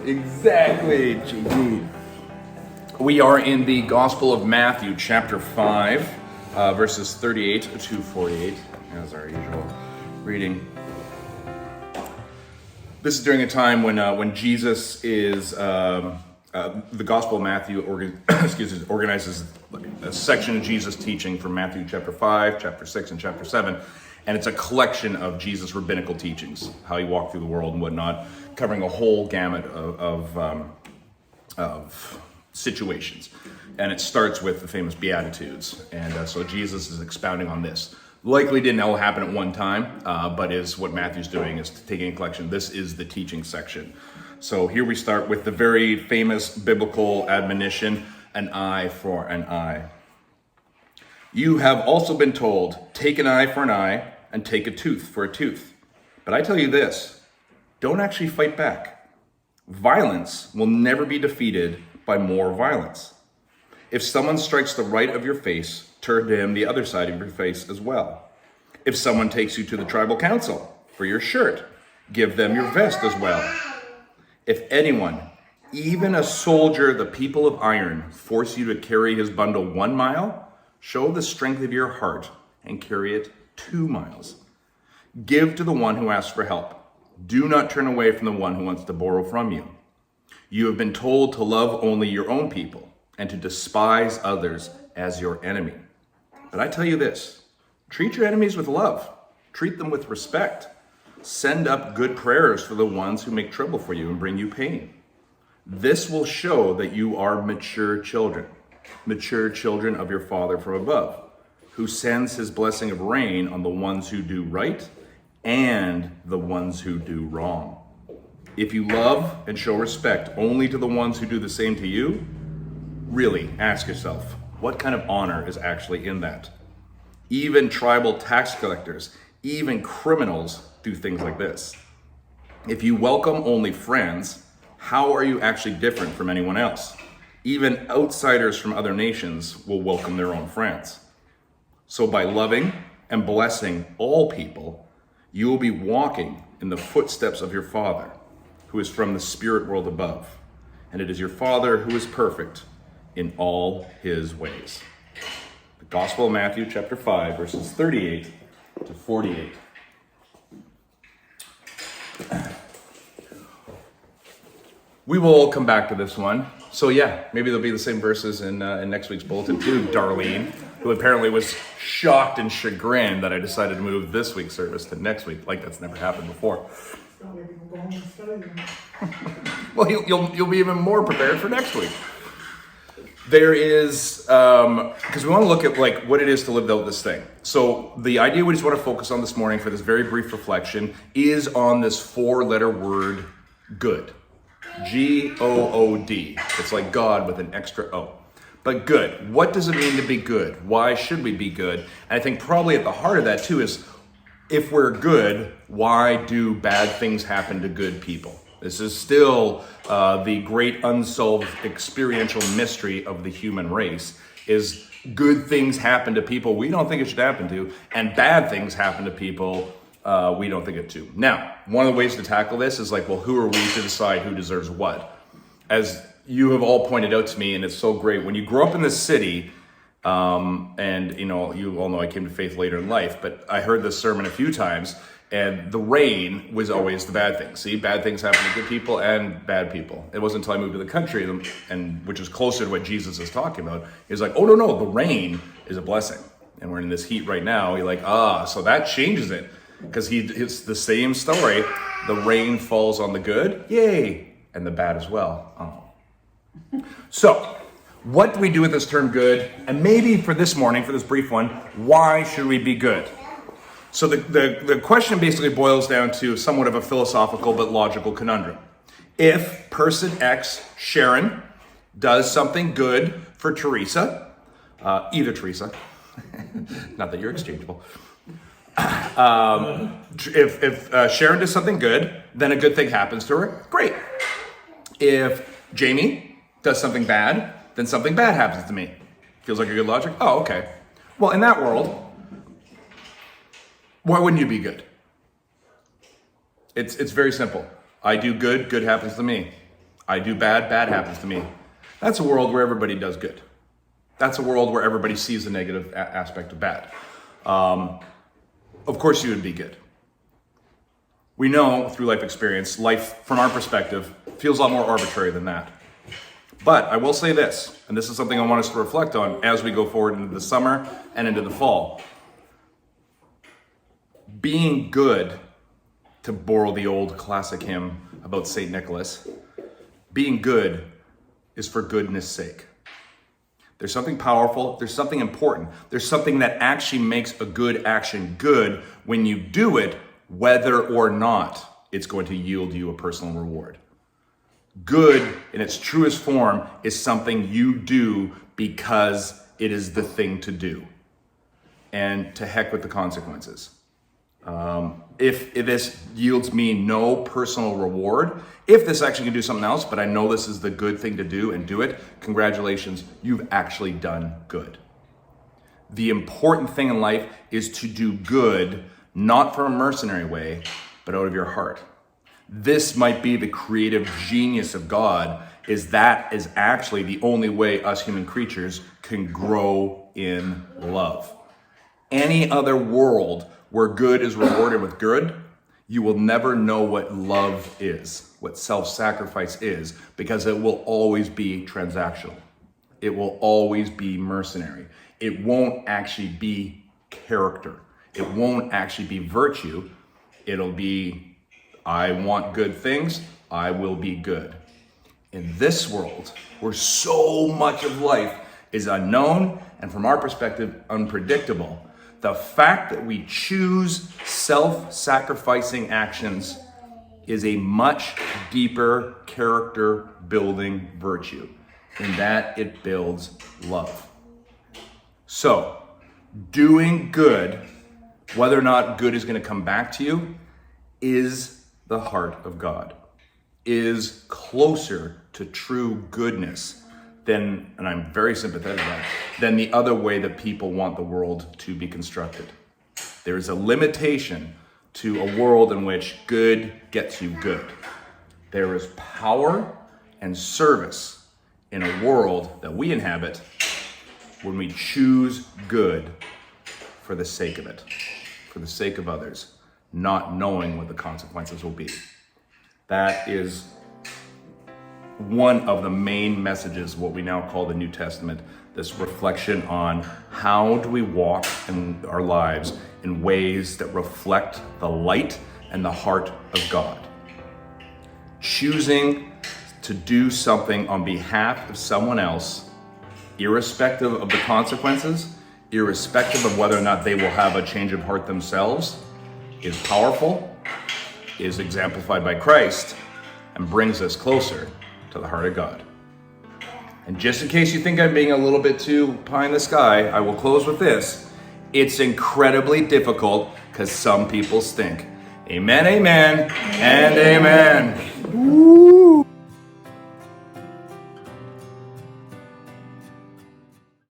Exactly, GG. We are in the Gospel of Matthew, chapter 5, verses 38 to 48, as our usual reading. This is during a time when Jesus is, the Gospel of Matthew organizes a section of Jesus teaching from Matthew chapter 5, chapter 6, and chapter 7. And it's a collection of Jesus' rabbinical teachings, how he walked through the world and whatnot, covering a whole gamut of situations. And it starts with the famous Beatitudes. And so Jesus is expounding on this. Likely didn't all happen at one time, but is what Matthew's doing, is taking a collection. This is the teaching section. So here we start with the very famous biblical admonition, an eye for an eye. You have also been told, take an eye for an eye, and take a tooth for a tooth. But I tell you this, don't actually fight back. Violence will never be defeated by more violence. If someone strikes the right of your face, turn to him the other side of your face as well. If someone takes you to the tribal council for your shirt, give them your vest as well. If anyone, even a soldier, the people of iron, force you to carry his bundle 1 mile, show the strength of your heart and carry it 2 miles. Give to the one who asks for help. Do not turn away from the one who wants to borrow from you. You have been told to love only your own people and to despise others as your enemy. But I tell you this, treat your enemies with love. Treat them with respect. Send up good prayers for the ones who make trouble for you and bring you pain. This will show that you are mature children of your Father from above, who sends his blessing of rain on the ones who do right and the ones who do wrong. If you love and show respect only to the ones who do the same to you, really ask yourself, what kind of honor is actually in that? Even tribal tax collectors, even criminals do things like this. If you welcome only friends, how are you actually different from anyone else? Even outsiders from other nations will welcome their own friends. So by loving and blessing all people, you will be walking in the footsteps of your Father, who is from the spirit world above. And it is your Father who is perfect in all his ways. The Gospel of Matthew, chapter 5, verses 38 to 48. We will come back to this one. So yeah, maybe there'll be the same verses in next week's bulletin too, Darlene, who apparently was shocked and chagrined that I decided to move this week's service to next week, like that's never happened before. Well, you'll be even more prepared for next week. There is, because we want to look at like what it is to live out this thing. So the idea we just want to focus on this morning for this very brief reflection is on this 4-letter word, good. G-O-O-D. It's like God with an extra O. But good. What does it mean to be good? Why should we be good? And I think probably at the heart of that too is, if we're good, why do bad things happen to good people? This is still the great unsolved experiential mystery of the human race, is good things happen to people we don't think it should happen to, and bad things happen to people we don't think it to. Now, one of the ways to tackle this is like, well, who are we to decide who deserves what? As you have all pointed out to me, and it's so great, when you grow up in this city, and you all know I came to faith later in life, but I heard this sermon a few times, and the rain was always the bad thing. See, bad things happen to good people and bad people. It wasn't until I moved to the country, and which is closer to what Jesus is talking about, is like, oh no, the rain is a blessing. And we're in this heat right now. You're like, so that changes it. Because it's the same story. The rain falls on the good, yay, and the bad as well. Oh. So, what do we do with this term good? And maybe for this morning, for this brief one, why should we be good? So the question basically boils down to somewhat of a philosophical but logical conundrum. If person X, Sharon, does something good for Teresa, either Teresa, not that you're exchangeable, if Sharon does something good, then a good thing happens to her. Great. If Jamie does something bad, then something bad happens to me. Feels like a good logic? Oh, okay. Well, in that world, why wouldn't you be good? It's very simple. I do good, good happens to me. I do bad, bad happens to me. That's a world where everybody does good. That's a world where everybody sees the negative aspect of bad. Of course you would be good. We know through life experience, life from our perspective feels a lot more arbitrary than that. But I will say this, and this is something I want us to reflect on as we go forward into the summer and into the fall. Being good, to borrow the old classic hymn about St. Nicholas, being good is for goodness sake. There's something powerful, there's something important, there's something that actually makes a good action good when you do it, whether or not it's going to yield you a personal reward. Good in its truest form is something you do because it is the thing to do. And to heck with the consequences. If this yields me no personal reward, if this actually can do something else, but I know this is the good thing to do and do it, congratulations, you've actually done good. The important thing in life is to do good, not from a mercenary way, but out of your heart. This might be the creative genius of God, is that is actually the only way us human creatures can grow in love. Any other world where good is rewarded with good, you will never know what love is, what self-sacrifice is, because it will always be transactional. It will always be mercenary. It won't actually be character. It won't actually be virtue. It'll be, I want good things, I will be good. In this world, where so much of life is unknown and from our perspective, unpredictable, the fact that we choose self-sacrificing actions is a much deeper character building virtue in that it builds love. So, doing good, whether or not good is going to come back to you, is the heart of God, is closer to true goodness than, and I'm very sympathetic to that, than the other way that people want the world to be constructed. There is a limitation to a world in which good gets you good. There is power and service in a world that we inhabit when we choose good for the sake of it, for the sake of others, not knowing what the consequences will be. That is one of the main messages, what we now call the New Testament, this reflection on how do we walk in our lives in ways that reflect the light and the heart of God. Choosing to do something on behalf of someone else, irrespective of the consequences, irrespective of whether or not they will have a change of heart themselves, is powerful, is exemplified by Christ, and brings us closer to the heart of God. And just in case you think I'm being a little bit too pie in the sky, I will close with this. It's incredibly difficult because some people stink. Amen, amen, and amen. Woo.